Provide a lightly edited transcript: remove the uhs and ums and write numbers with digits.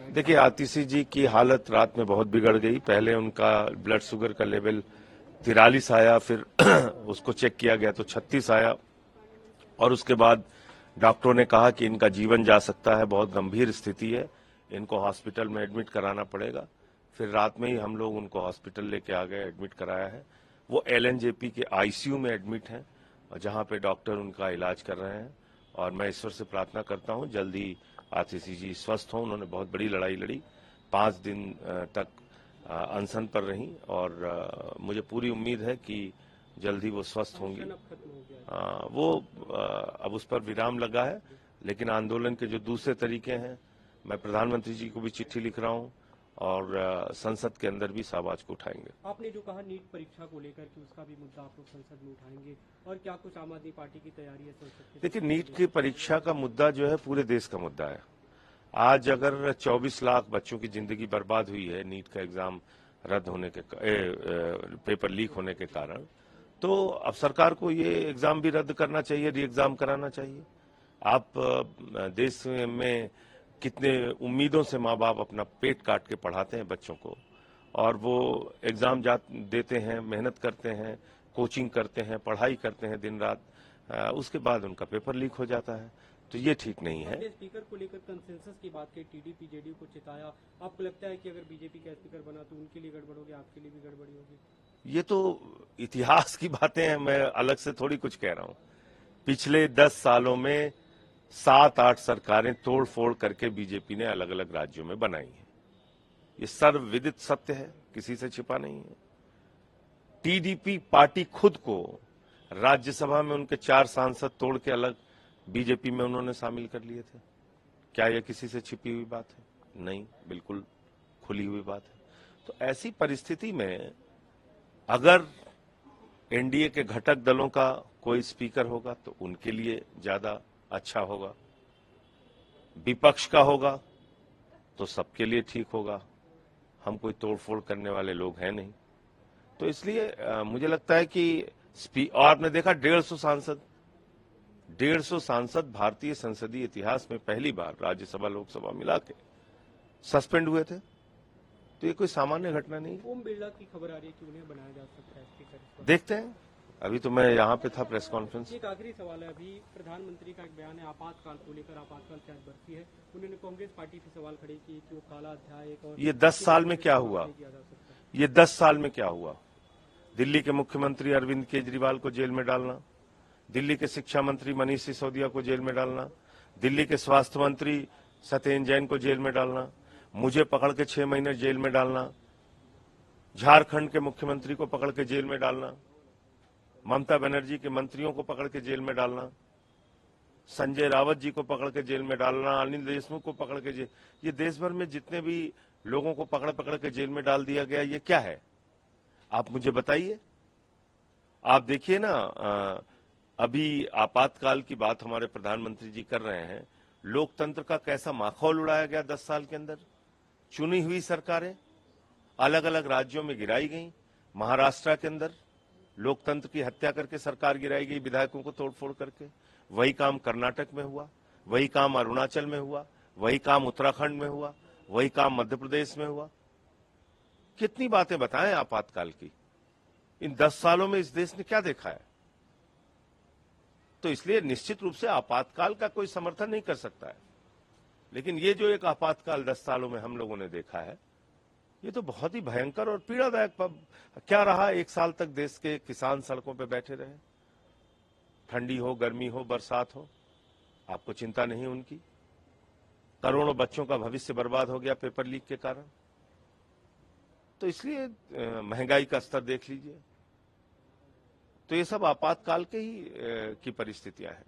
देखिए, आतिशी जी की हालत रात में बहुत बिगड़ गई। पहले उनका ब्लड शुगर का लेवल 43 आया, फिर उसको चेक किया गया तो 36 आया, और उसके बाद डॉक्टरों ने कहा कि इनका जीवन जा सकता है, बहुत गंभीर स्थिति है, इनको हॉस्पिटल में एडमिट कराना पड़ेगा। फिर रात में ही हम लोग उनको हॉस्पिटल लेके आ गए, एडमिट कराया है। वो एलएनजेपी के आईसीयू में एडमिट हैं, जहां पे डॉक्टर उनका इलाज कर रहे हैं, और मैं ईश्वर से प्रार्थना करता हूं जल्दी आतिशी जी स्वस्थ हों। उन्होंने बहुत बड़ी लड़ाई लड़ी, 5 दिन तक अनशन पर रही, और मुझे पूरी उम्मीद है कि जल्दी वो स्वस्थ होंगी। वो अब उस पर विराम लगा है, लेकिन आंदोलन के जो दूसरे तरीके हैं, मैं प्रधानमंत्री जी को भी चिट्ठी लिख रहा हूं, और संसद के अंदर भी इस आवाज को उठाएंगे। आपने जो कहा नीट परीक्षा को लेकर कि उसका भी मुद्दा आप लोग संसद में उठाएंगे, और क्या कुछ आम आदमी पार्टी की तैयारी है संसद के? देखिए, नीट की परीक्षा का मुद्दा जो है पूरे देश का मुद्दा है। आज अगर 24 लाख बच्चों की जिंदगी बर्बाद हुई है नीट का एग्जाम रद्द होने के पेपर लीक होने के कारण, तो अब सरकार को ये एग्जाम भी रद्द करना चाहिए, री एग्जाम कराना चाहिए। आप देश में कितने उम्मीदों से माँ बाप अपना पेट काट के पढ़ाते हैं बच्चों को, और वो एग्जाम देते हैं, मेहनत करते हैं, कोचिंग करते हैं, पढ़ाई करते हैं दिन रात, उसके बाद उनका पेपर लीक हो जाता है, तो ये ठीक नहीं है। स्पीकर को लेकर कंसेंसस की बात की, टीडीपी जेडीयू को चिताया। आपको लगता है कि अगर बीजेपी का स्पीकर बना तो उनके लिए गड़बड़ होगी, आपके लिए भी गड़बड़ी होगी? ये तो इतिहास की बातें हैं, मैं अलग से थोड़ी कुछ कह रहा हूं। पिछले 10 सालों में 7-8 सरकारें तोड़ फोड़ करके बीजेपी ने अलग अलग राज्यों में बनाई है। ये सर्वविदित सत्य है, किसी से छिपा नहीं है। टीडीपी पार्टी खुद को राज्यसभा में उनके 4 सांसद तोड़ के अलग बीजेपी में उन्होंने शामिल कर लिए थे। क्या यह किसी से छिपी हुई बात है? नहीं, बिल्कुल खुली हुई बात है। तो ऐसी परिस्थिति में अगर एनडीए के घटक दलों का कोई स्पीकर होगा तो उनके लिए ज्यादा अच्छा होगा, विपक्ष का होगा तो सबके लिए ठीक होगा। हम कोई तोड़फोड़ करने वाले लोग हैं नहीं, तो इसलिए मुझे लगता है कि और आपने देखा 150 सांसद भारतीय संसदीय इतिहास में पहली बार राज्यसभा लोकसभा मिला के सस्पेंड हुए थे, तो ये कोई सामान्य घटना नहीं। ओम बिरला की खबर आ रही है कि उन्हें बनाया जा सकता है स्पीकर। देखते हैं, अभी तो मैं यहाँ पे था प्रेस कॉन्फ्रेंस। एक आखिरी सवाल है, अभी प्रधानमंत्री का एक बयान है आपातकाल को लेकर, आपातकाल शायद बरती है, उन्होंने कांग्रेस पार्टी से सवाल खड़े किए कि वो काला अध्याय एक और। ये 10 साल में क्या हुआ? ये 10 साल में क्या हुआ? दिल्ली के मुख्यमंत्री अरविंद केजरीवाल को जेल में डालना, दिल्ली के शिक्षा मंत्री मनीष सिसोदिया को जेल में डालना, दिल्ली के स्वास्थ्य मंत्री सत्येंद्र जैन को जेल में डालना, मुझे पकड़ के 6 महीने जेल में डालना, झारखंड के मुख्यमंत्री को पकड़ के जेल में डालना, ममता बनर्जी के मंत्रियों को पकड़ के जेल में डालना, संजय रावत जी को पकड़ के जेल में डालना, अनिल देशमुख को पकड़ के जेल। ये देश भर में जितने भी लोगों को पकड़ पकड़ के जेल में डाल दिया गया, ये क्या है? आप मुझे बताइए। आप देखिए ना, अभी आपातकाल की बात हमारे प्रधानमंत्री जी कर रहे हैं, लोकतंत्र का कैसा माहौल उड़ाया गया 10 साल के अंदर। चुनी हुई सरकारें अलग अलग राज्यों में गिराई गई। महाराष्ट्र के अंदर लोकतंत्र की हत्या करके सरकार गिराई गई, विधायकों को तोड़फोड़ करके। वही काम कर्नाटक में हुआ, वही काम अरुणाचल में हुआ, वही काम उत्तराखंड में हुआ, वही काम मध्य प्रदेश में हुआ। कितनी बातें बताएं आपातकाल की? इन 10 सालों में इस देश ने क्या देखा है? तो इसलिए निश्चित रूप से आपातकाल का कोई समर्थन नहीं कर सकता है, लेकिन ये जो एक आपातकाल 10 सालों में हम लोगों ने देखा है, ये तो बहुत ही भयंकर और पीड़ादायक क्या रहा। 1 साल तक देश के किसान सड़कों पर बैठे रहे, ठंडी हो, गर्मी हो, बरसात हो, आपको चिंता नहीं उनकी। करोड़ों बच्चों का भविष्य बर्बाद हो गया पेपर लीक के कारण। तो इसलिए महंगाई का स्तर देख लीजिए। तो ये सब आपातकाल के ही की परिस्थितियां हैं।